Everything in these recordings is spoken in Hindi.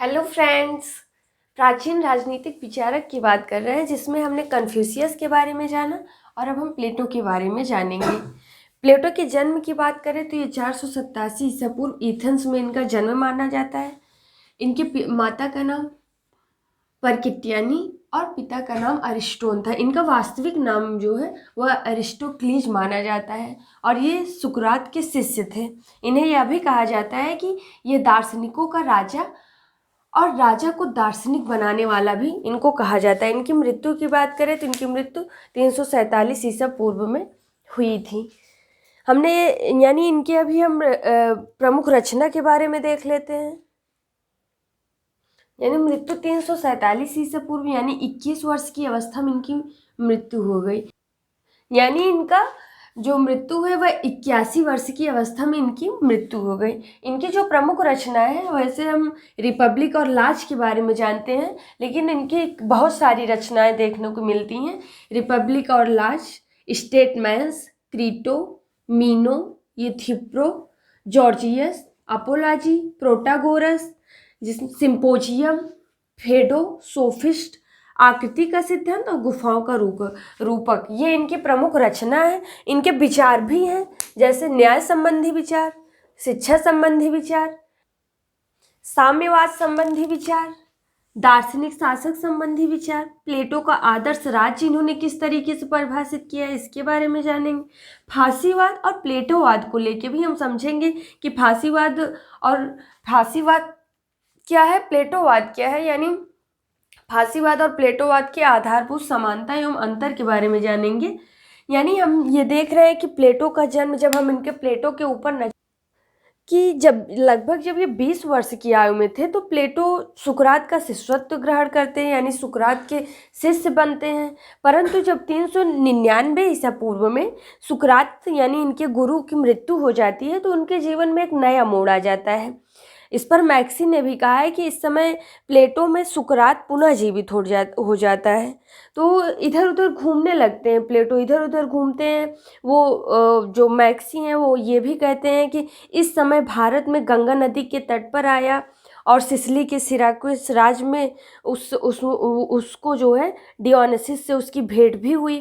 Hello friends. प्राचीन राजनीतिक विचारक की बात कर रहे हैं जिसमें हमने कन्फ्यूशियस के बारे में जाना और अब हम प्लेटो के बारे में जानेंगे। प्लेटो के जन्म की बात करें तो ये 487 ईसा पूर्व एथेंस में इनका जन्म माना जाता है। इनके माता का नाम परकिटियानी और पिता का नाम अरिस्टोन था। इनका वास्तविक नाम जो है वह अरिस्टोक्लीज माना जाता है और ये सुकरात के शिष्य थे। इन्हें यह भी कहा जाता है कि ये दार्शनिकों का राजा और राजा को दार्शनिक बनाने वाला भी इनको कहा जाता है। इनकी मृत्यु की बात करें तो इनकी मृत्यु 347 ईसा पूर्व में हुई थी। हमने यानी इनके अभी हम प्रमुख रचना के बारे में देख लेते हैं। यानी मृत्यु 347 ईसा पूर्व यानी 21 वर्ष की अवस्था में इनकी मृत्यु हो गई। यानी इनका जो मृत्यु है वह 81 वर्ष की अवस्था में इनकी मृत्यु हो गई। इनकी जो प्रमुख रचनाएं हैं वैसे हम रिपब्लिक और लाज के बारे में जानते हैं, लेकिन इनकी बहुत सारी रचनाएं देखने को मिलती हैं। रिपब्लिक और Laws, Statesman, Crito, Meno, Euthyphro, Gorgias, Apology, Protagoras, Symposium, Phaedo, Sophist, आकृति का सिद्धांत और गुफाओं का रूपक, ये इनकी प्रमुख रचना है। इनके विचार भी हैं जैसे न्याय संबंधी विचार, शिक्षा संबंधी विचार, साम्यवाद संबंधी विचार, दार्शनिक शासक संबंधी विचार, प्लेटो का आदर्श राज्य इन्होंने किस तरीके से परिभाषित किया है इसके बारे में जानेंगे। फांसीवाद और प्लेटोवाद को लेके भी हम समझेंगे कि फांसीवाद क्या है, प्लेटोवाद क्या है। यानी फांसीवाद और प्लेटोवाद के आधारभूत समानता एवं अंतर के बारे में जानेंगे। यानी हम ये देख रहे हैं कि प्लेटो का जन्म, जब हम इनके प्लेटो के ऊपर कि जब ये 20 वर्ष की आयु में थे तो प्लेटो सुकरात का शिष्यत्व ग्रहण करते हैं, यानी सुकरात के शिष्य बनते हैं। परंतु जब 399 ईसा पूर्व में सुकरात यानी इनके गुरु की मृत्यु हो जाती है तो उनके जीवन में एक नया मोड़ आ जाता है। इस पर मैक्सी ने भी कहा है कि इस समय प्लेटो में सुकरात पुनः जीवित हो जाता है। तो इधर उधर घूमने लगते हैं, प्लेटो इधर उधर घूमते हैं। वो जो मैक्सी हैं वो ये भी कहते हैं कि इस समय भारत में गंगा नदी के तट पर आया और सिसिली के सिराकुस राज में उसको जो है डियोनिसिस से उसकी भेंट भी हुई।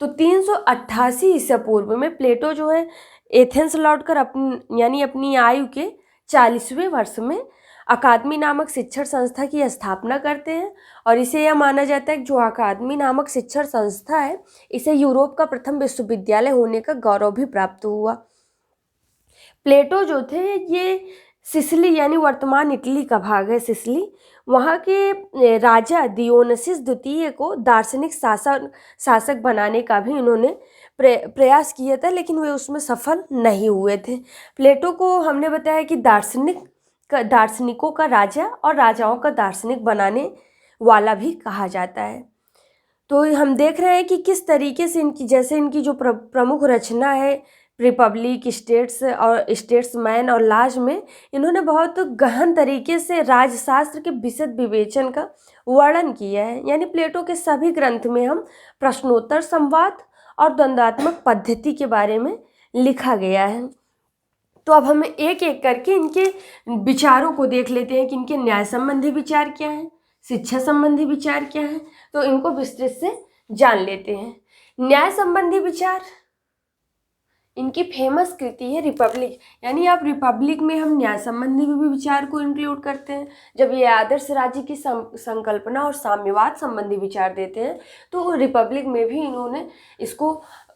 तो 388 ईसा पूर्व में प्लेटो जो है एथेंस लौटकर अपनी आयु के 40वें वर्ष में अकादमी नामक शिक्षण संस्था की स्थापना करते हैं। और इसे यह माना जाता है कि जो अकादमी नामक शिक्षण संस्था है इसे यूरोप का प्रथम विश्वविद्यालय होने का गौरव भी प्राप्त हुआ। प्लेटो जो थे ये सिसिली यानी वर्तमान इटली का भाग है सिसिली, वहाँ के राजा दियोनसिस द्वितीय को दार्शनिक शासक बनाने का भी इन्होंने प्रयास किया था, लेकिन वे उसमें सफल नहीं हुए थे। प्लेटो को हमने बताया कि दार्शनिकों का राजा और राजाओं का दार्शनिक बनाने वाला भी कहा जाता है। तो हम देख रहे हैं कि किस तरीके से इनकी जो प्रमुख रचना है रिपब्लिक, स्टेट्समैन और लाज में इन्होंने बहुत गहन तरीके से राजशास्त्र के विशद विवेचन का वर्णन किया है। यानी प्लेटो के सभी ग्रंथ में हम प्रश्नोत्तर, संवाद और द्वंद्वात्मक पद्धति के बारे में लिखा गया है। तो अब हम एक एक करके इनके विचारों को देख लेते हैं कि इनके न्याय संबंधी विचार क्या हैं, शिक्षा संबंधी विचार क्या हैं। तो इनको विस्तृत से जान लेते हैं। न्याय संबंधी विचार, इनकी फेमस कृति है रिपब्लिक। यानी आप रिपब्लिक में हम न्याय संबंधी भी विचार को इंक्लूड करते हैं। जब ये आदर्श राज्य की संकल्पना और साम्यवाद संबंधी विचार देते हैं तो रिपब्लिक में भी इन्होंने इसको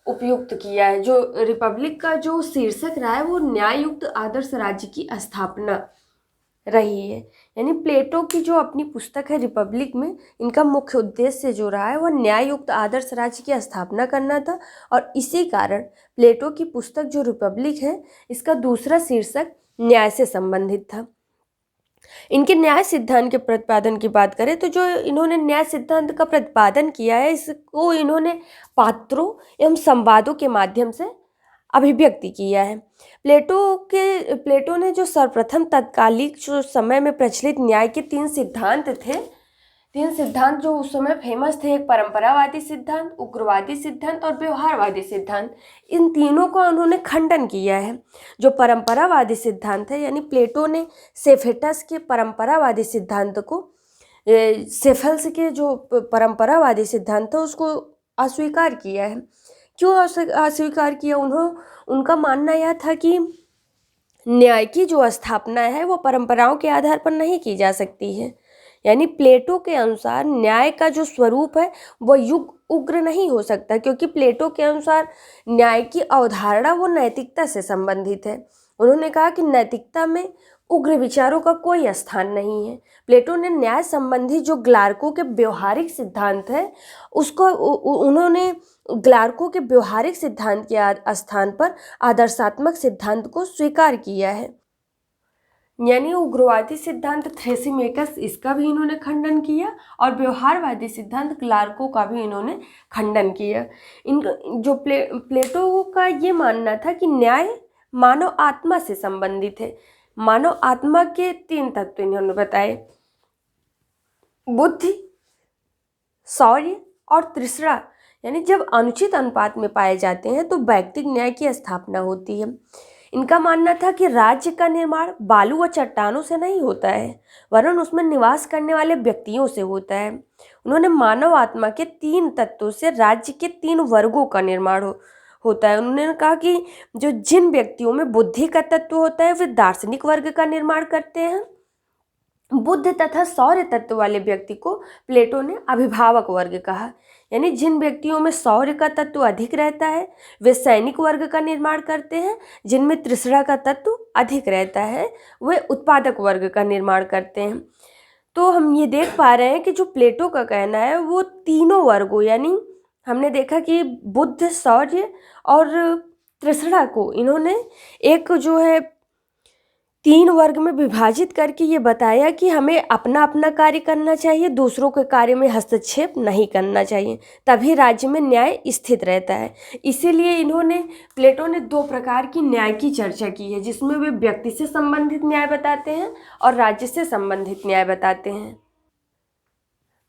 उपयुक्त किया है। जो रिपब्लिक का जो शीर्षक रहा है वो न्याययुक्त आदर्श राज्य की स्थापना रही है। यानी प्लेटो की जो अपनी पुस्तक है रिपब्लिक में इनका मुख्य उद्देश्य जो रहा है वह न्याययुक्त आदर्श राज्य की स्थापना करना था। और इसी कारण प्लेटो की पुस्तक जो रिपब्लिक है इसका दूसरा शीर्षक न्याय से संबंधित था। इनके न्याय सिद्धांत के प्रतिपादन की बात करें तो जो इन्होंने न्याय सिद्धांत का प्रतिपादन किया है इसको इन्होंने पात्रों एवं संवादों के माध्यम से अभिव्यक्ति किया है। प्लेटो ने जो सर्वप्रथम तत्कालिक जो समय में प्रचलित न्याय के 3 सिद्धांत थे तीन सिद्धांत जो उस समय फेमस थे, एक परंपरावादी सिद्धांत, उग्रवादी सिद्धांत और व्यवहारवादी सिद्धांत। इन तीनों का उन्होंने खंडन किया है। जो परंपरावादी सिद्धांत है, यानी प्लेटो ने सेफेटस के परंपरावादी सिद्धांत को, सेफल्स के जो परंपरावादी सिद्धांत था उसको अस्वीकार किया है। क्यों अस्वीकार किया? उनका मानना यह था कि न्याय की जो स्थापना है वो परंपराओं के आधार पर नहीं की जा सकती है। यानी प्लेटो के अनुसार न्याय का जो स्वरूप है वो युग उग्र नहीं हो सकता, क्योंकि प्लेटो के अनुसार न्याय की अवधारणा वो नैतिकता से संबंधित है। उन्होंने कहा कि नैतिकता में उग्र विचारों का कोई स्थान नहीं है। प्लेटो ने न्याय संबंधी जो ग्लार्को के व्यवहारिक सिद्धांत है उसको उन्होंने ग्लार्को के व्यवहारिक सिद्धांत के स्थान पर आदर्शात्मक सिद्धांत को स्वीकार किया है। यानी उग्रवादी सिद्धांत थ्रेसिमेकस, इसका भी इन्होंने खंडन किया और व्यवहारवादी सिद्धांत ग्लार्को का भी इन्होंने खंडन किया। जो प्लेटो का ये मानना था कि न्याय मानव आत्मा से संबंधित है। मानव आत्मा के तीन तत्व इन्होंने बताए, बुद्धि, शौर्य और तृष्णा। यानी जब अनुचित अनुपात में पाए जाते हैं तो व्यक्तिक न्याय की स्थापना होती है। इनका मानना था कि राज्य का निर्माण बालू व चट्टानों से नहीं होता है, वरन उसमें निवास करने वाले व्यक्तियों से होता है। उन्होंने मानव आत्मा के तीन तत्वों से राज्य के तीन वर्गों का निर्माण होता है। उन्होंने कहा कि जिन व्यक्तियों में बुद्धि का तत्व होता है वे दार्शनिक वर्ग का निर्माण करते हैं। बुद्ध तथा शौर्य तत्व वाले व्यक्ति को प्लेटो ने अभिभावक वर्ग कहा। यानी जिन व्यक्तियों में शौर्य का तत्व अधिक रहता है वे सैनिक वर्ग का निर्माण करते हैं, जिनमें तृष्णा का तत्व अधिक रहता है वे उत्पादक वर्ग का निर्माण करते हैं। तो हम ये देख पा रहे हैं कि जो प्लेटो का कहना है वो तीनों वर्गों, यानी हमने देखा कि बुद्ध, शौर्य और तृष्णा को इन्होंने एक जो है तीन वर्ग में विभाजित करके ये बताया कि हमें अपना अपना कार्य करना चाहिए, दूसरों के कार्य में हस्तक्षेप नहीं करना चाहिए, तभी राज्य में न्याय स्थित रहता है। इसीलिए प्लेटो ने दो प्रकार की न्याय की चर्चा की है, जिसमें वे व्यक्ति से संबंधित न्याय बताते हैं और राज्य से संबंधित न्याय बताते हैं।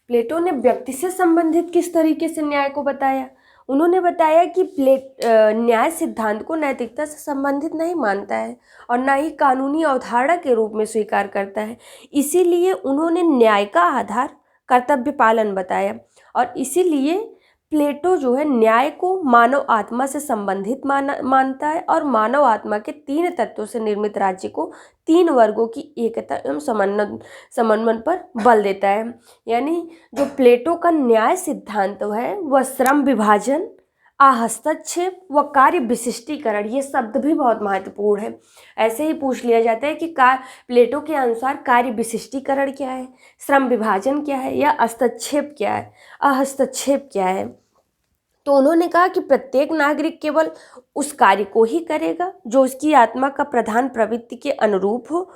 प्लेटो ने व्यक्ति से संबंधित किस तरीके से न्याय को बताया? उन्होंने बताया कि न्याय सिद्धांत को नैतिकता से संबंधित नहीं मानता है और ना ही कानूनी अवधारणा के रूप में स्वीकार करता है। इसीलिए उन्होंने न्याय का आधार कर्तव्य पालन बताया और इसीलिए प्लेटो जो है न्याय को मानव आत्मा से संबंधित मानता है और मानव आत्मा के तीन तत्वों से निर्मित राज्य को तीन वर्गों की एकता एवं समन्वय पर बल देता है। यानी जो प्लेटो का न्याय सिद्धांत है वह श्रम विभाजन, हस्तक्षेप व कार्य विशिष्टीकरण, ये शब्द भी बहुत महत्वपूर्ण है। ऐसे ही पूछ लिया जाता है कि प्लेटो के अनुसार कार्य विशिष्टीकरण क्या है, श्रम विभाजन क्या है या हस्तक्षेप क्या है, हस्तक्षेप क्या है। तो उन्होंने कहा कि प्रत्येक नागरिक केवल उस कार्य को ही करेगा जो उसकी आत्मा का प्रधान प्रवृत्ति के अनुरूप हो।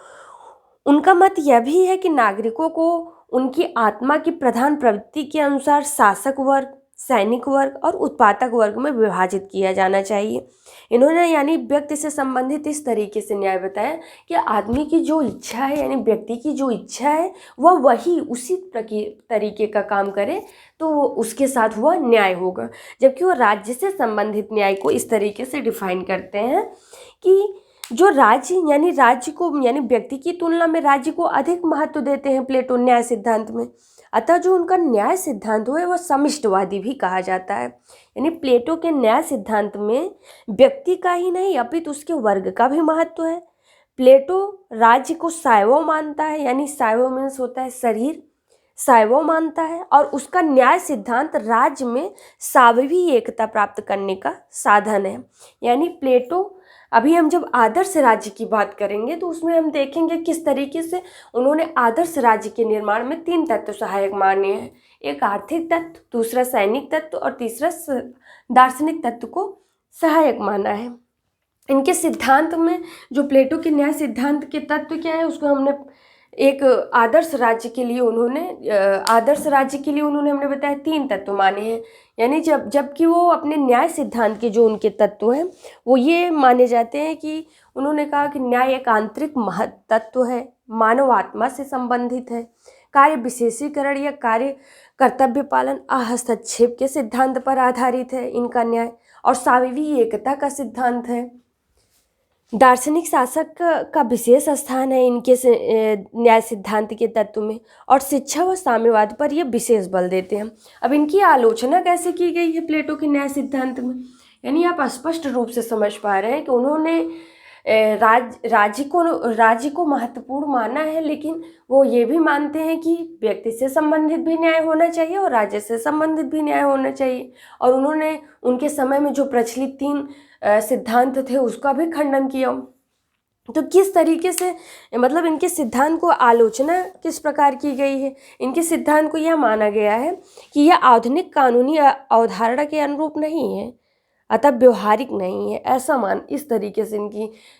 उनका मत यह भी है कि नागरिकों को उनकी आत्मा की प्रधान प्रवृत्ति के अनुसार शासक वर्ग, सैनिक वर्ग और उत्पादक वर्ग में विभाजित किया जाना चाहिए। इन्होंने यानी व्यक्ति से संबंधित इस तरीके से न्याय बताया कि आदमी की जो इच्छा है, यानी व्यक्ति की जो इच्छा है वह वही उसी तरीके का काम करे तो उसके साथ वह न्याय होगा। जबकि वो राज्य से संबंधित न्याय को इस तरीके से डिफाइन करते हैं कि जो राज्य यानी व्यक्ति की तुलना में राज्य को अधिक महत्व देते हैं प्लेटो न्याय सिद्धांत में। अतः जो उनका न्याय सिद्धांत है वह समिष्टवादी भी कहा जाता है। यानी प्लेटो के न्याय सिद्धांत में व्यक्ति का ही नहीं अपितु उसके वर्ग का भी महत्व है। प्लेटो राज्य को साइवो मानता है, यानी साइवो मीन्स होता है शरीर, साइवो मानता है और उसका न्याय सिद्धांत राज्य में सावयवी एकता प्राप्त करने का साधन है। यानी प्लेटो, अभी हम जब आदर्श राज्य की बात करेंगे तो उसमें हम देखेंगे किस तरीके से उन्होंने आदर्श राज्य के निर्माण में तीन तत्व सहायक माने हैं। एक आर्थिक तत्व, दूसरा सैनिक तत्व और तीसरा दार्शनिक तत्व को सहायक माना है। इनके सिद्धांत में जो प्लेटो के न्याय सिद्धांत के तत्व क्या है उसको हमने एक आदर्श राज्य के लिए उन्होंने हमने बताया तीन तत्व माने हैं। यानी जबकि वो अपने न्याय सिद्धांत के जो उनके तत्व हैं वो ये माने जाते हैं कि उन्होंने कहा कि न्याय एक आंतरिक महत्व तत्व है, मानव आत्मा से संबंधित है, कार्य विशेषीकरण या कार्य कर्तव्य पालन, हस्तक्षेप के सिद्धांत पर आधारित है इनका न्याय, और साविवी एकता का सिद्धांत है। दार्शनिक शासक का विशेष स्थान है इनके न्याय सिद्धांत के तत्व में, और शिक्षा व साम्यवाद पर ये विशेष बल देते हैं। अब इनकी आलोचना कैसे की गई है प्लेटो के न्याय सिद्धांत में, यानी आप स्पष्ट रूप से समझ पा रहे हैं कि उन्होंने राज्य को महत्वपूर्ण माना है, लेकिन वो ये भी मानते हैं कि व्यक्ति से संबंधित भी न्याय होना चाहिए और राज्य से संबंधित भी न्याय होना चाहिए। और उन्होंने उनके समय में जो प्रचलित 3 सिद्धांत थे उसका भी खंडन किया। तो किस तरीके से, मतलब इनके सिद्धांत को आलोचना किस प्रकार की गई है। इनके सिद्धांत को यह माना गया है कि यह आधुनिक कानूनी अवधारणा के अनुरूप नहीं है, अतः व्यवहारिक नहीं है, ऐसा इस तरीके से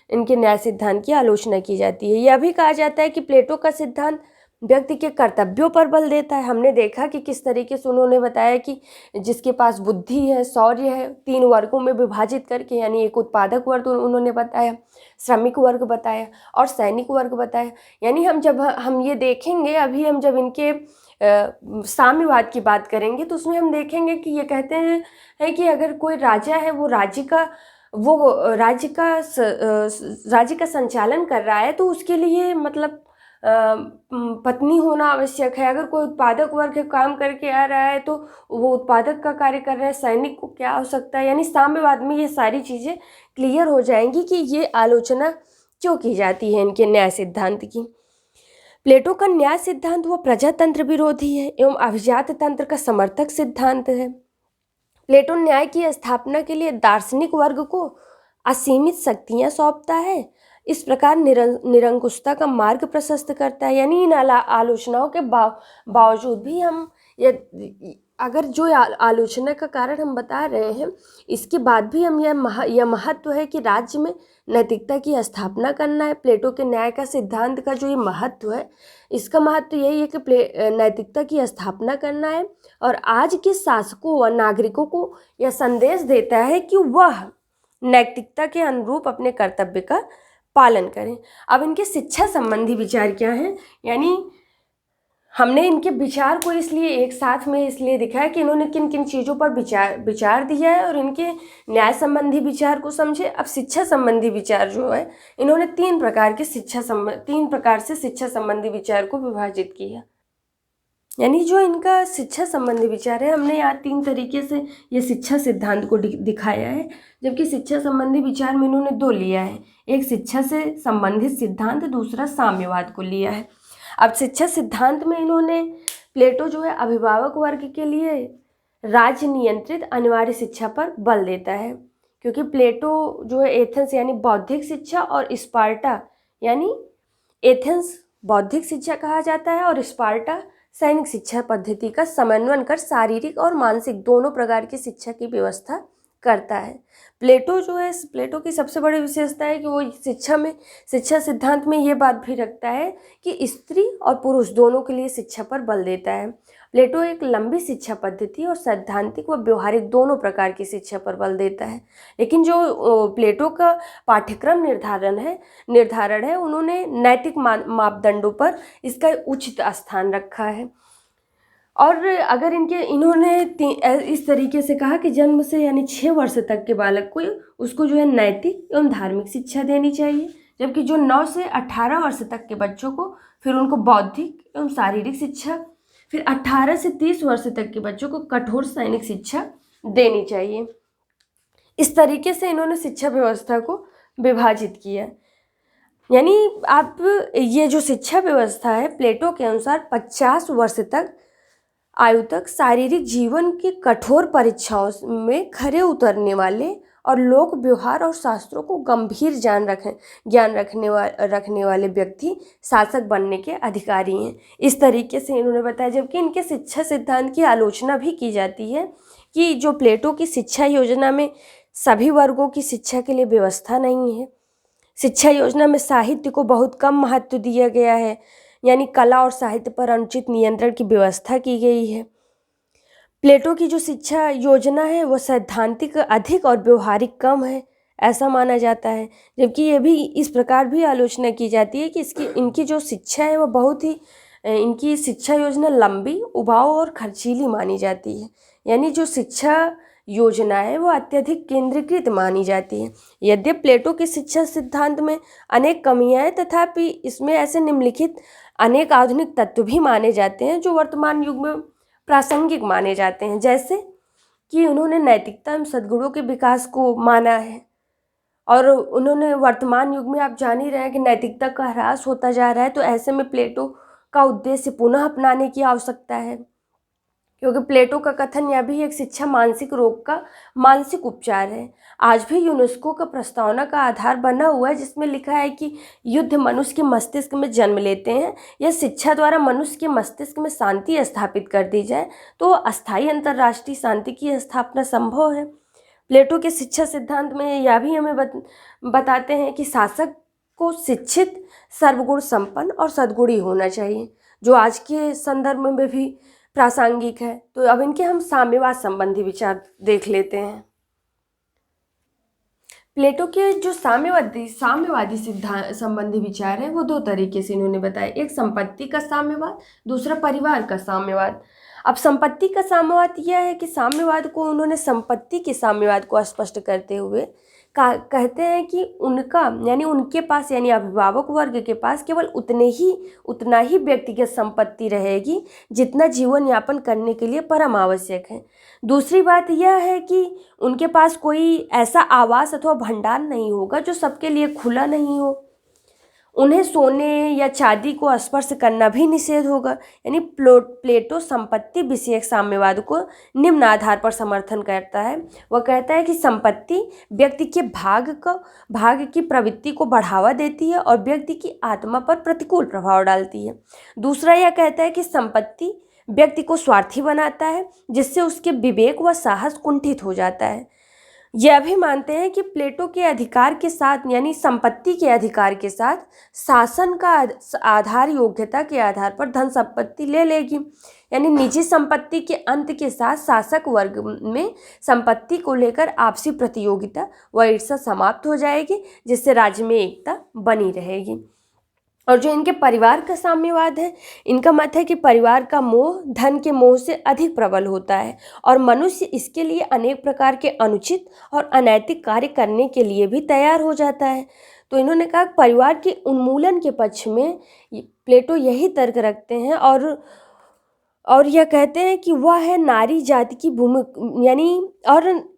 इनके न्याय सिद्धांत की आलोचना की जाती है। यह भी कहा जाता है कि प्लेटो का सिद्धांत व्यक्ति के कर्तव्यों पर बल देता है। हमने देखा कि किस तरीके से उन्होंने बताया कि जिसके पास बुद्धि है, शौर्य है, 3 वर्गों में विभाजित करके, यानी एक उत्पादक वर्ग उन्होंने बताया, श्रमिक वर्ग बताया और सैनिक वर्ग बताया। यानी हम ये देखेंगे, अभी हम जब इनके साम्यवाद की बात करेंगे तो उसमें हम देखेंगे कि ये कहते हैं कि अगर कोई राजा है वो राज्य का संचालन कर रहा है तो उसके लिए मतलब पत्नी होना आवश्यक है। अगर कोई उत्पादक वर्ग काम करके आ रहा है तो वो उत्पादक का कार्य कर रहा है, सैनिक को क्या आवश्यकता है। यानी साम्यवाद में ये सारी चीज़ें क्लियर हो जाएंगी कि ये आलोचना क्यों की जाती है इनके न्याय सिद्धांत की। प्लेटो का न्याय सिद्धांत वो प्रजातंत्र विरोधी है एवं अभिजात तंत्र का समर्थक सिद्धांत है। प्लेटो न्याय की स्थापना के लिए दार्शनिक वर्ग को असीमित शक्तियाँ सौंपता है, इस प्रकार निरंकुशता का मार्ग प्रशस्त करता है। यानी इन आलोचनाओं के बावजूद भी हम अगर जो आलोचना का कारण हम बता रहे हैं, इसके बाद भी हम यह महत्व है कि राज्य में नैतिकता की स्थापना करना है। प्लेटो के न्याय का सिद्धांत का जो ये महत्व है, इसका महत्व यही है कि नैतिकता की स्थापना करना है और आज के शासकों व नागरिकों को यह संदेश देता है कि वह नैतिकता के अनुरूप अपने कर्तव्य का पालन करें। अब इनके शिक्षा संबंधी विचार क्या हैं, यानी हमने इनके विचार को इसलिए एक साथ में इसलिए दिखाया कि इन्होंने किन किन चीज़ों पर विचार दिया है और इनके न्याय संबंधी विचार को समझे। अब शिक्षा संबंधी विचार जो है, इन्होंने 3 प्रकार से शिक्षा संबंधी विचार को विभाजित किया। यानी जो इनका शिक्षा संबंधी विचार है, हमने यहाँ 3 तरीके से ये शिक्षा सिद्धांत को दिखाया है, जबकि शिक्षा संबंधी विचार में इन्होंने 2 लिया है, एक शिक्षा से संबंधित सिद्धांत, दूसरा साम्यवाद को लिया है। अब शिक्षा सिद्धांत में इन्होंने प्लेटो जो है अभिभावक वर्ग के लिए राज्य नियंत्रित अनिवार्य शिक्षा पर बल देता है, क्योंकि प्लेटो जो है एथेंस यानी बौद्धिक शिक्षा और स्पार्टा यानी एथेंस बौद्धिक शिक्षा कहा जाता है और स्पार्टा सैनिक शिक्षा पद्धति का समन्वय कर शारीरिक और मानसिक दोनों प्रकार की शिक्षा की व्यवस्था करता है। प्लेटो की सबसे बड़ी विशेषता है कि वो शिक्षा सिद्धांत में ये बात भी रखता है कि स्त्री और पुरुष दोनों के लिए शिक्षा पर बल देता है। प्लेटो एक लंबी शिक्षा पद्धति और सैद्धांतिक व व्यवहारिक दोनों प्रकार की शिक्षा पर बल देता है, लेकिन जो प्लेटो का पाठ्यक्रम निर्धारण है उन्होंने नैतिक मापदंडों पर इसका उचित स्थान रखा है। और अगर इन्होंने इस तरीके से कहा कि जन्म से यानी 6 वर्ष तक के बालक को उसको जो है नैतिक एवं धार्मिक शिक्षा देनी चाहिए, जबकि जो 9 से 18 वर्ष तक के बच्चों को फिर उनको बौद्धिक एवं शारीरिक शिक्षा, फिर 18 से 30 वर्ष तक के बच्चों को कठोर सैनिक शिक्षा देनी चाहिए। इस तरीके से इन्होंने शिक्षा व्यवस्था को विभाजित किया। यानी आप ये जो शिक्षा व्यवस्था है प्लेटो के अनुसार 50 वर्ष तक आयु तक शारीरिक जीवन की कठोर परीक्षाओं में खरे उतरने वाले और लोक व्यवहार और शास्त्रों को गंभीर ज्ञान रखने वाले व्यक्ति शासक बनने के अधिकारी हैं। इस तरीके से इन्होंने बताया, जबकि इनके शिक्षा सिद्धांत की आलोचना भी की जाती है कि जो प्लेटो की शिक्षा योजना में सभी वर्गों की शिक्षा के लिए व्यवस्था नहीं है। शिक्षा योजना में साहित्य को बहुत कम महत्व दिया गया है, यानी कला और साहित्य पर अनुचित नियंत्रण की व्यवस्था की गई है। प्लेटो की जो शिक्षा योजना है वो सैद्धांतिक अधिक और व्यवहारिक कम है, ऐसा माना जाता है। जबकि ये भी इस प्रकार भी आलोचना की जाती है कि इनकी जो शिक्षा है वो बहुत ही इनकी शिक्षा योजना लंबी, उबाऊ और खर्चीली मानी जाती है। यानी जो शिक्षा योजना है वो अत्यधिक केंद्रीकृत मानी जाती है। यद्यपि प्लेटो के शिक्षा सिद्धांत में अनेक कमियां हैं, तथापि इसमें ऐसे निम्नलिखित अनेक आधुनिक तत्व भी माने जाते हैं जो वर्तमान युग में प्रासंगिक माने जाते हैं। जैसे कि उन्होंने नैतिकता एवं सद्गुणों के विकास को माना है, और उन्होंने वर्तमान युग में आप जान ही रहे हैं कि नैतिकता का ह्रास होता जा रहा है, तो ऐसे में प्लेटो का उद्देश्य पुनः अपनाने की आवश्यकता है, क्योंकि प्लेटो का कथन यह भी एक शिक्षा मानसिक रोग का मानसिक उपचार है। आज भी यूनेस्को का प्रस्तावना का आधार बना हुआ है, जिसमें लिखा है कि युद्ध मनुष्य के मस्तिष्क में जन्म लेते हैं। यह शिक्षा द्वारा मनुष्य के मस्तिष्क में शांति स्थापित कर दी जाए तो अस्थायी अंतर्राष्ट्रीय शांति की स्थापना संभव है। प्लेटो के शिक्षा सिद्धांत में यह भी हमें बताते हैं कि शासक को शिक्षित, सर्वगुण संपन्न और सद्गुणी होना चाहिए, जो आज के संदर्भ में भी प्रासंगिक है। तो अब इनके हम साम्यवाद संबंधी विचार देख लेते हैं। प्लेटो के जो साम्यवादी सिद्धांत संबंधी विचार है वो दो तरीके से इन्होंने बताए। एक संपत्ति का साम्यवाद, दूसरा परिवार का साम्यवाद। अब संपत्ति का साम्यवाद यह है कि साम्यवाद को उन्होंने संपत्ति के साम्यवाद को स्पष्ट करते हुए कहते हैं कि उनका यानी उनके पास यानी अभिभावक वर्ग के पास केवल उतना ही व्यक्तिगत संपत्ति रहेगी जितना जीवन यापन करने के लिए परम आवश्यक है। दूसरी बात यह है कि उनके पास कोई ऐसा आवास अथवा भंडार नहीं होगा जो सबके लिए खुला नहीं हो। उन्हें सोने या चांदी को स्पर्श करना भी निषेध होगा। यानी प्लेटो संपत्ति विषयक साम्यवाद को निम्न आधार पर समर्थन करता है। वह कहता है कि संपत्ति व्यक्ति के भाग की प्रवृत्ति को बढ़ावा देती है और व्यक्ति की आत्मा पर प्रतिकूल प्रभाव डालती है। दूसरा यह कहता है कि संपत्ति व्यक्ति को स्वार्थी बनाता है, जिससे उसके विवेक व साहस कुंठित हो जाता है। यह भी मानते हैं कि प्लेटो के अधिकार के साथ यानी संपत्ति के अधिकार के साथ शासन का आधार योग्यता के आधार पर धन संपत्ति ले लेगी। यानी निजी संपत्ति के अंत के साथ शासक वर्ग में संपत्ति को लेकर आपसी प्रतियोगिता व ईर्ष्या समाप्त हो जाएगी, जिससे राज्य में एकता बनी रहेगी। और जो इनके परिवार का साम्यवाद है, इनका मत है कि परिवार का मोह धन के मोह से अधिक प्रबल होता है और मनुष्य इसके लिए अनेक प्रकार के अनुचित और अनैतिक कार्य करने के लिए भी तैयार हो जाता है। तो इन्होंने कहा परिवार के उन्मूलन के पक्ष में प्लेटो यही तर्क रखते हैं और यह कहते हैं कि वह है नारी जाति की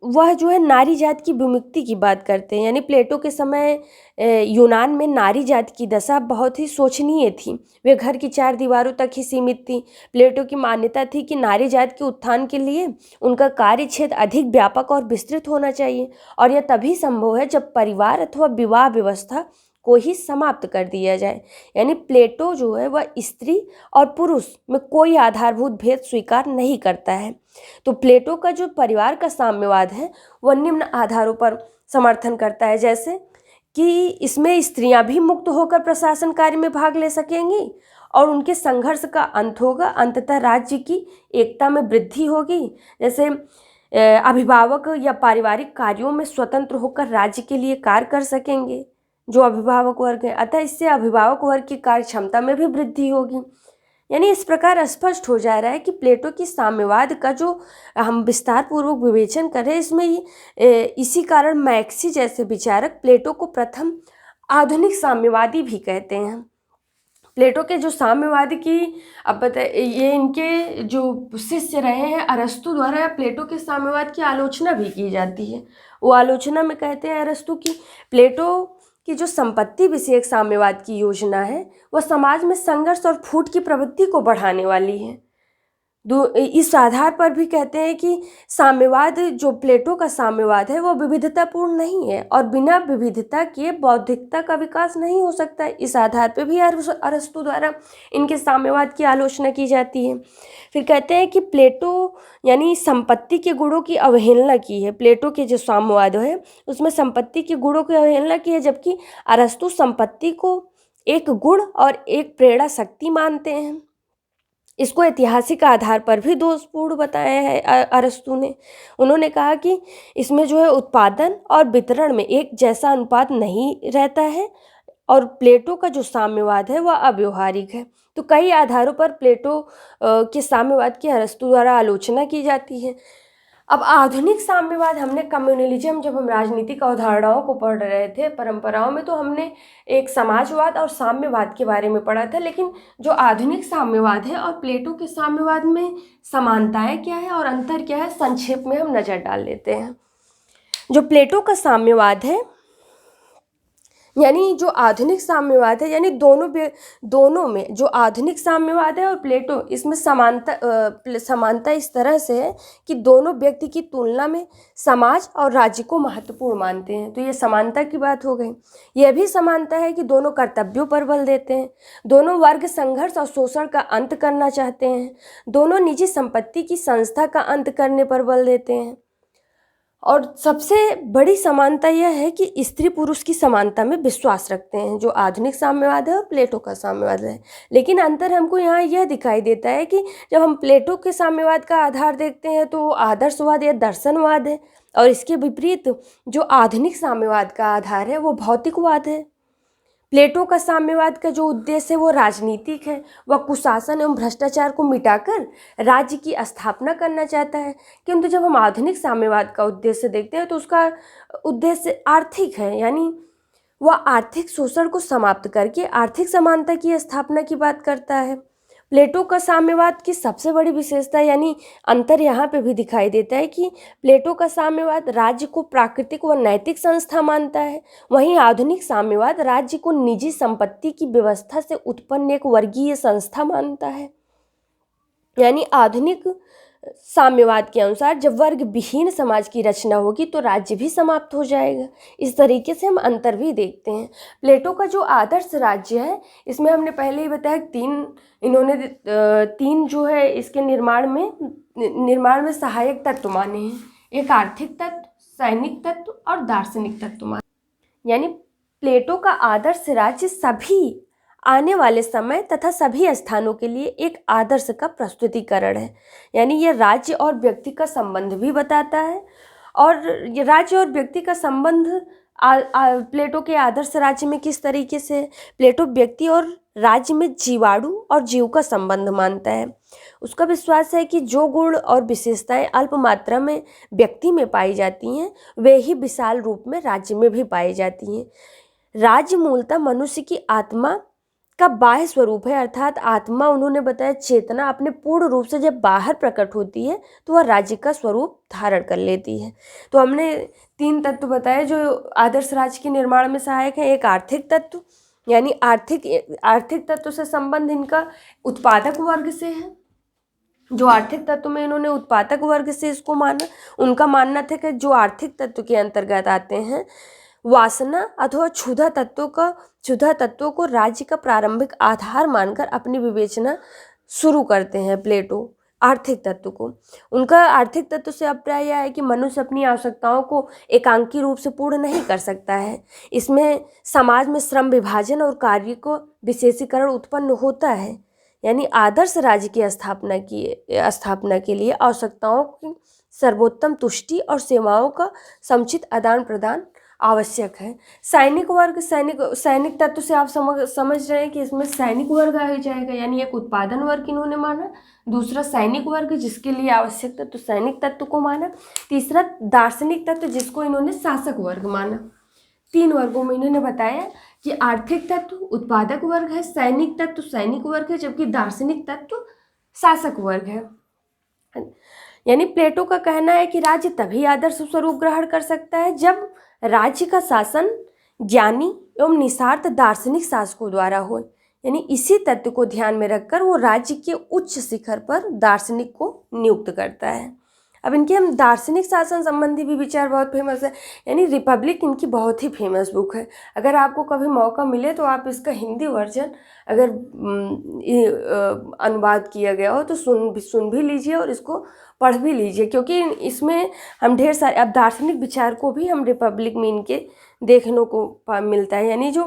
वह जो है नारी जाति की विमुक्ति की बात करते हैं। यानी प्लेटो के समय यूनान में नारी जाति की दशा बहुत ही शोचनीय थी। वे घर की 4 दीवारों तक ही सीमित थी। प्लेटो की मान्यता थी कि नारी जाति के उत्थान के लिए उनका कार्य क्षेत्र अधिक व्यापक और विस्तृत होना चाहिए, और यह तभी संभव है जब परिवार अथवा विवाह व्यवस्था को ही समाप्त कर दिया जाए। यानी प्लेटो जो है वह स्त्री और पुरुष में कोई आधारभूत भेद स्वीकार नहीं करता है। तो प्लेटो का जो परिवार का साम्यवाद है वह निम्न आधारों पर समर्थन करता है, जैसे कि इसमें स्त्रियां भी मुक्त होकर प्रशासन कार्य में भाग ले सकेंगी और उनके संघर्ष का अंत होगा। अंततः राज्य की एकता में वृद्धि होगी। जैसे अभिभावक या पारिवारिक कार्यों में स्वतंत्र होकर राज्य के लिए कार्य कर सकेंगे जो अभिभावक वर्ग है। अतः इससे अभिभावक वर्ग की कार्य क्षमता में भी वृद्धि होगी। यानी इस प्रकार स्पष्ट हो जा रहा है कि प्लेटो की साम्यवाद का जो हम विस्तार पूर्वक विवेचन करें, इसमें इसी कारण मैक्सी जैसे विचारक प्लेटो को प्रथम आधुनिक साम्यवादी भी कहते हैं। प्लेटो के जो साम्यवाद की अब ये इनके जो शिष्य रहे हैं अरस्तु द्वारा प्लेटो के साम्यवाद की आलोचना भी की जाती है। वो आलोचना में कहते हैं अरस्तु की प्लेटो कि जो संपत्ति विषयक साम्यवाद की योजना है वह समाज में संघर्ष और फूट की प्रवृत्ति को बढ़ाने वाली है। इस आधार पर भी कहते हैं कि साम्यवाद जो प्लेटो का साम्यवाद है वो विविधतापूर्ण नहीं है और बिना विविधता के बौद्धिकता का विकास नहीं हो सकता है। इस आधार पर भी अरस्तु द्वारा इनके साम्यवाद की आलोचना की जाती है। फिर कहते हैं कि प्लेटो यानी संपत्ति के गुणों की अवहेलना की है। प्लेटो के जो साम्यवाद है उसमें संपत्ति के गुणों की अवहेलना की है, जबकि अरस्तु संपत्ति को एक गुण और एक प्रेरणा शक्ति मानते हैं। इसको ऐतिहासिक आधार पर भी दोषपूर्ण बताया है अरस्तु ने। उन्होंने कहा कि इसमें जो है उत्पादन और वितरण में एक जैसा अनुपात नहीं रहता है और प्लेटो का जो साम्यवाद है वह अव्यवहारिक है। तो कई आधारों पर प्लेटो के साम्यवाद की अरस्तू द्वारा आलोचना की जाती है। अब आधुनिक साम्यवाद, हमने कम्युनलिज्म, जब हम राजनीतिक अवधारणाओं को पढ़ रहे थे परंपराओं में, तो हमने एक समाजवाद और साम्यवाद के बारे में पढ़ा था। लेकिन जो आधुनिक साम्यवाद है और प्लेटो के साम्यवाद में समानताएं क्या है और अंतर क्या है, संक्षेप में हम नज़र डाल लेते हैं। जो प्लेटो का साम्यवाद है, यानी जो आधुनिक साम्यवाद है, यानी दोनों में जो आधुनिक साम्यवाद है और प्लेटो, इसमें समानता इस तरह से है कि दोनों व्यक्ति की तुलना में समाज और राज्य को महत्वपूर्ण मानते हैं। तो ये समानता की बात हो गई। यह भी समानता है कि दोनों कर्तव्यों पर बल देते हैं, दोनों वर्ग संघर्ष और शोषण का अंत करना चाहते हैं, दोनों निजी संपत्ति की संस्था का अंत करने पर बल देते हैं। और सबसे बड़ी समानता यह है कि स्त्री पुरुष की समानता में विश्वास रखते हैं, जो आधुनिक साम्यवाद है और प्लेटो का साम्यवाद है। लेकिन अंतर हमको यहाँ यह दिखाई देता है कि जब हम प्लेटो के साम्यवाद का आधार देखते हैं तो आदर्शवाद या दर्शनवाद है, और इसके विपरीत जो आधुनिक साम्यवाद का आधार है वो भौतिकवाद है। प्लेटो का साम्यवाद का जो उद्देश्य है वो राजनीतिक है, वह कुशासन एवं भ्रष्टाचार को मिटाकर राज्य की स्थापना करना चाहता है। किंतु जब हम आधुनिक साम्यवाद का उद्देश्य देखते हैं तो उसका उद्देश्य आर्थिक है, यानी वह आर्थिक शोषण को समाप्त करके आर्थिक समानता की स्थापना की बात करता है। प्लेटो का साम्यवाद की सबसे बड़ी विशेषता यानी अंतर यहाँ पे भी दिखाई देता है कि प्लेटो का साम्यवाद राज्य को प्राकृतिक व नैतिक संस्था मानता है, वहीं आधुनिक साम्यवाद राज्य को निजी संपत्ति की व्यवस्था से उत्पन्न एक वर्गीय संस्था मानता है। यानी आधुनिक साम्यवाद के अनुसार जब वर्ग विहीन समाज की रचना होगी तो राज्य भी समाप्त हो जाएगा। इस तरीके से हम अंतर भी देखते हैं। प्लेटो का जो आदर्श राज्य है, इसमें हमने पहले ही बताया तीन जो है इसके निर्माण में सहायक तत्व माने हैं। एक आर्थिक तत्व, सैनिक तत्व और दार्शनिक तत्व माने। यानी प्लेटो का आदर्श राज्य सभी आने वाले समय तथा सभी स्थानों के लिए एक आदर्श का प्रस्तुतिकरण है। यानी यह राज्य और व्यक्ति का संबंध भी बताता है, और ये राज्य और व्यक्ति का संबंध प्लेटो के आदर्श राज्य में किस तरीके से, प्लेटो व्यक्ति और राज्य में जीवाणु और जीव का संबंध मानता है। उसका विश्वास है कि जो गुण और विशेषताएं अल्प मात्रा में व्यक्ति में पाई जाती हैं वे ही विशाल रूप में राज्य में भी पाई जाती हैं। राज्य मूलतः मनुष्य की आत्मा का बाह्य स्वरूप है, अर्थात आत्मा, उन्होंने बताया, चेतना अपने पूर्ण रूप से जब बाहर प्रकट होती है तो वह राज्य का स्वरूप धारण कर लेती है। तो हमने 3 तत्व बताए जो आदर्श राज्य के निर्माण में सहायक हैं। एक आर्थिक तत्व, यानी आर्थिक तत्व से संबंध इनका उत्पादक वर्ग से है। जो आर्थिक तत्व में इन्होंने उत्पादक वर्ग से इसको माना, उनका मानना था कि जो आर्थिक तत्व के अंतर्गत आते हैं वासना अथवा क्षुधा तत्वों को राज्य का प्रारंभिक आधार मानकर अपनी विवेचना शुरू करते हैं प्लेटो आर्थिक तत्व को। उनका आर्थिक तत्व से अभिप्राय यह है कि मनुष्य अपनी आवश्यकताओं को एकांकी रूप से पूर्ण नहीं कर सकता है। इसमें समाज में श्रम विभाजन और कार्य को विशेषीकरण उत्पन्न होता है। यानी आदर्श राज्य की स्थापना के लिए आवश्यकताओं की सर्वोत्तम तुष्टि और सेवाओं का समुचित आदान प्रदान आवश्यक है। सैनिक तत्व से आप समझ रहे हैं कि इसमें सैनिक वर्ग आ जाएगा, यानी एक उत्पादन वर्ग इन्होंने माना, दूसरा सैनिक वर्ग जिसके लिए आवश्यक तत्व सैनिक तत्व को माना, तीसरा दार्शनिक तत्व जिसको इन्होंने शासक वर्ग माना। 3 वर्गों में इन्होंने बताया कि आर्थिक तत्व उत्पादक वर्ग है, सैनिक तत्व सैनिक वर्ग है, जबकि दार्शनिक तत्व शासक वर्ग है। यानी प्लेटो का कहना है कि राज्य तभी आदर्श स्वरूप ग्रहण कर सकता है जब राज्य का शासन ज्ञानी एवं निस्वार्थ दार्शनिक शासकों द्वारा हो। यानी इसी तत्व को ध्यान में रखकर वो राज्य के उच्च शिखर पर दार्शनिक को नियुक्त करता है। अब इनके हम दार्शनिक शासन संबंधी भी विचार बहुत फेमस है, यानी रिपब्लिक इनकी बहुत ही फेमस बुक है। अगर आपको कभी मौका मिले तो आप इसका हिंदी वर्जन अगर अनुवाद किया गया हो तो सुन भी लीजिए और इसको पढ़ भी लीजिए, क्योंकि इसमें हम ढेर सारे अब दार्शनिक विचार को भी हम रिपब्लिक में इनके देखने को मिलता है। यानी जो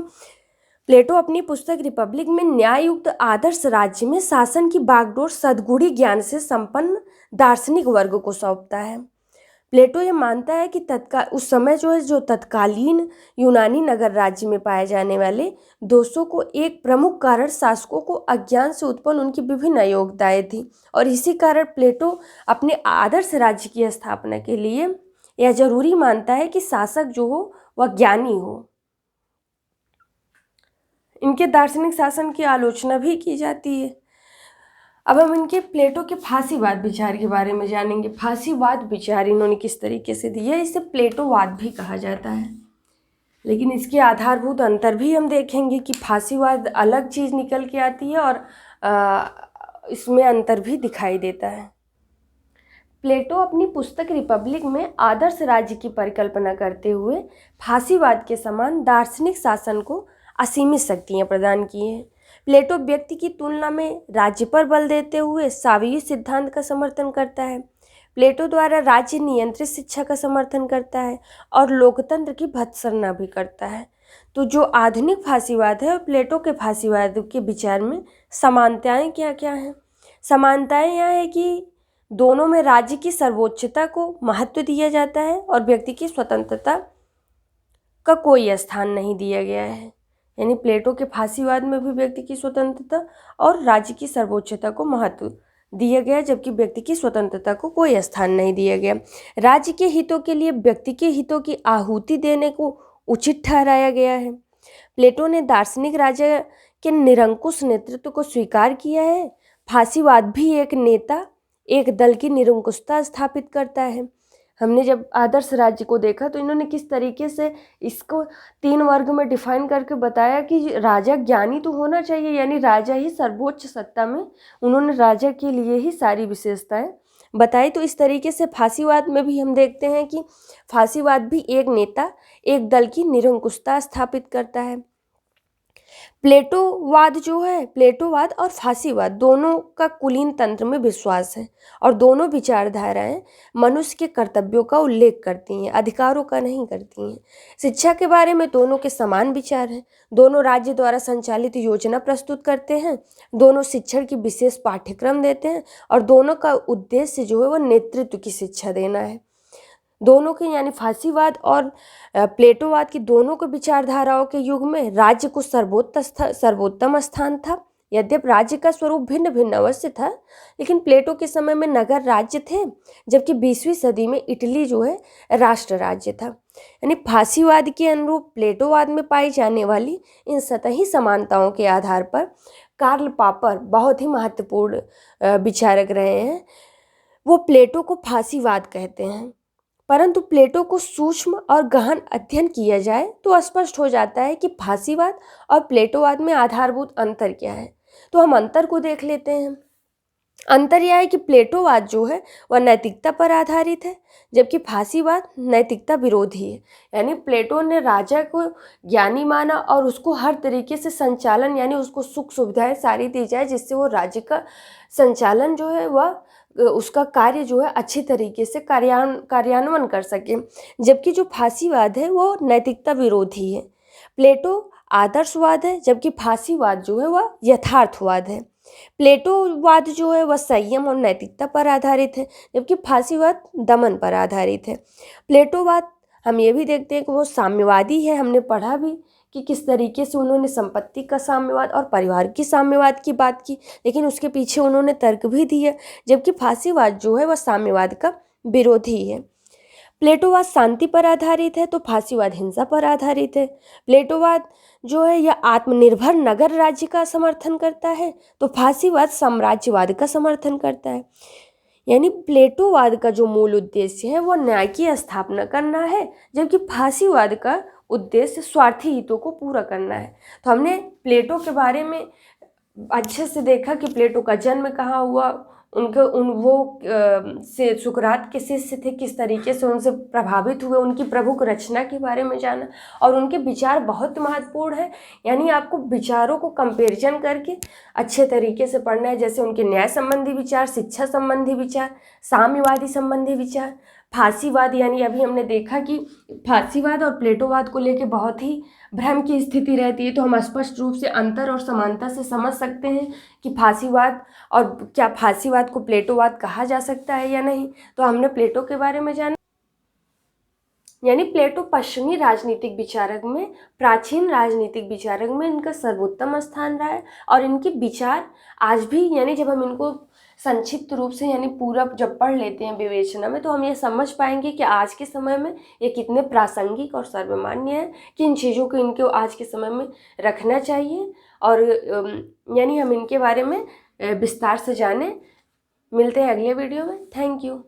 प्लेटो अपनी पुस्तक रिपब्लिक में न्याययुक्त आदर्श राज्य में शासन की बागडोर सद्गुणी ज्ञान से संपन्न दार्शनिक वर्ग को सौंपता है। प्लेटो ये मानता है कि उस समय जो तत्कालीन यूनानी नगर राज्य में पाए जाने वाले दोषों को एक प्रमुख कारण शासकों को अज्ञान से उत्पन्न उनकी विभिन्न अयोग्यताएं थी, और इसी कारण प्लेटो अपने आदर्श राज्य की स्थापना के लिए यह जरूरी मानता है कि शासक जो हो वह ज्ञानी हो। इनके दार्शनिक शासन की आलोचना भी की जाती है। अब हम इनके प्लेटो के फांसीवाद विचार के बारे में जानेंगे। फांसीवाद विचार इन्होंने किस तरीके से दिया, इसे प्लेटोवाद भी कहा जाता है, लेकिन इसके आधारभूत अंतर भी हम देखेंगे कि फांसीवाद अलग चीज़ निकल के आती है और इसमें अंतर भी दिखाई देता है। प्लेटो अपनी पुस्तक रिपब्लिक में आदर्श राज्य की परिकल्पना करते हुए फांसीवाद के समान दार्शनिक शासन को असीमित शक्तियाँ प्रदान की हैं। प्लेटो व्यक्ति की तुलना में राज्य पर बल देते हुए सावीय सिद्धांत का समर्थन करता है। प्लेटो द्वारा राज्य नियंत्रित शिक्षा का समर्थन करता है और लोकतंत्र की भत्सना भी करता है। तो जो आधुनिक फांसीवाद है और प्लेटो के फांसीवाद के विचार में समानताएं क्या क्या हैं? समानताएं यह है कि दोनों में राज्य की सर्वोच्चता को महत्व दिया जाता है और व्यक्ति की स्वतंत्रता का कोई स्थान नहीं दिया गया है। यानी प्लेटो के फांसीवाद में भी व्यक्ति की स्वतंत्रता और राज्य की सर्वोच्चता को महत्व दिया गया, जबकि व्यक्ति की स्वतंत्रता को कोई स्थान नहीं दिया गया। राज्य के हितों के लिए व्यक्ति के हितों की आहुति देने को उचित ठहराया गया है। प्लेटो ने दार्शनिक राजा के निरंकुश नेतृत्व को स्वीकार किया है। फांसीवाद भी एक नेता एक दल की निरंकुशता स्थापित करता है। हमने जब आदर्श राज्य को देखा तो इन्होंने किस तरीके से इसको 3 वर्ग में डिफाइन करके बताया कि राजा ज्ञानी तो होना चाहिए, यानी राजा ही सर्वोच्च सत्ता में उन्होंने राजा के लिए ही सारी विशेषताएं बताई। तो इस तरीके से फांसीवाद में भी हम देखते हैं कि फांसीवाद भी एक नेता एक दल की निरंकुशता स्थापित करता है। प्लेटोवाद जो है, प्लेटोवाद और फांसीवाद दोनों का कुलीन तंत्र में विश्वास है और दोनों विचारधाराएं मनुष्य के कर्तव्यों का उल्लेख करती हैं, अधिकारों का नहीं करती हैं। शिक्षा के बारे में दोनों के समान विचार हैं। दोनों राज्य द्वारा संचालित योजना प्रस्तुत करते हैं, दोनों शिक्षण की विशेष पाठ्यक्रम देते हैं और दोनों का उद्देश्य जो है वो नेतृत्व की शिक्षा देना है। दोनों के यानी फांसीवाद और प्लेटोवाद की दोनों के विचारधाराओं के युग में राज्य को सर्वोत्तम स्थान था। यद्यपि राज्य का स्वरूप भिन्न भिन्न अवश्य था, लेकिन प्लेटो के समय में नगर राज्य थे, जबकि 20वीं सदी में इटली जो है राष्ट्र राज्य था। यानी फांसीवाद के अनुरूप प्लेटोवाद में पाई जाने वाली इन सतही समानताओं के आधार पर कार्ल पॉपर बहुत ही महत्वपूर्ण विचारक रहे हैं। वो प्लेटो को फांसीवाद कहते हैं, परंतु प्लेटो को सूक्ष्म और गहन अध्ययन किया जाए तो स्पष्ट हो जाता है कि फांसीवाद और प्लेटोवाद में आधारभूत अंतर क्या है। तो हम अंतर को देख लेते हैं। अंतर यह है कि प्लेटोवाद जो है वह नैतिकता पर आधारित है, जबकि फांसीवाद नैतिकता विरोधी है। यानी प्लेटो ने राजा को ज्ञानी माना और उसको हर तरीके से संचालन यानी उसको सुख सुविधाएं सारी दी जाए जिससे वो राज्य का संचालन जो है वह उसका कार्य जो है अच्छी तरीके से कार्यान्वयन कर सके, जबकि जो फांसीवाद है वो नैतिकता विरोधी है। प्लेटो आदर्शवाद है, जबकि फांसीवाद जो है वह यथार्थवाद है। प्लेटोवाद जो है वह संयम और नैतिकता पर आधारित है, जबकि फांसीवाद दमन पर आधारित है। प्लेटोवाद हम ये भी देखते हैं कि वो साम्यवादी है। हमने पढ़ा भी कि किस तरीके से उन्होंने संपत्ति का साम्यवाद और परिवार की साम्यवाद की बात की, लेकिन उसके पीछे उन्होंने तर्क भी दिया, जबकि फांसीवाद जो है वह साम्यवाद का विरोधी है। प्लेटोवाद शांति पर आधारित है तो फांसीवाद हिंसा पर आधारित है। प्लेटोवाद जो है यह आत्मनिर्भर नगर राज्य का समर्थन करता है तो फांसीवाद साम्राज्यवाद का समर्थन करता है। यानी प्लेटोवाद का जो मूल उद्देश्य है वो न्याय की स्थापना करना है, जबकि फांसीवाद का उद्देश्य स्वार्थी हितों को पूरा करना है। तो हमने प्लेटो के बारे में अच्छे से देखा कि प्लेटो का जन्म कहाँ हुआ, से सुकरात के शिष्य थे, किस तरीके से उनसे प्रभावित हुए, उनकी प्रमुख रचना के बारे में जाना और उनके विचार बहुत महत्वपूर्ण है। यानी आपको विचारों को कंपैरिजन करके अच्छे तरीके से पढ़ना है, जैसे उनके न्याय संबंधी विचार, शिक्षा संबंधी विचार, साम्यवादी संबंधी विचार, फांसीवाद। यानी अभी हमने देखा कि फांसीवाद और प्लेटोवाद को लेकर बहुत ही भ्रम की स्थिति रहती है, तो हम स्पष्ट रूप से अंतर और समानता से समझ सकते हैं कि फांसीवाद और क्या फांसीवाद को प्लेटोवाद कहा जा सकता है या नहीं। तो हमने प्लेटो के बारे में जाना। यानी प्लेटो पश्चिमी राजनीतिक विचारक में, प्राचीन राजनीतिक विचारक में इनका सर्वोत्तम स्थान रहा है। और इनके विचार आज भी, यानी जब हम इनको संक्षिप्त रूप से यानी पूरा जब पढ़ लेते हैं विवेचना में, तो हम ये समझ पाएंगे कि आज के समय में ये कितने प्रासंगिक और सर्वमान्य है, कि इन चीज़ों को इनको आज के समय में रखना चाहिए। और यानी हम इनके बारे में विस्तार से जाने। मिलते हैं अगले वीडियो में। Thank you.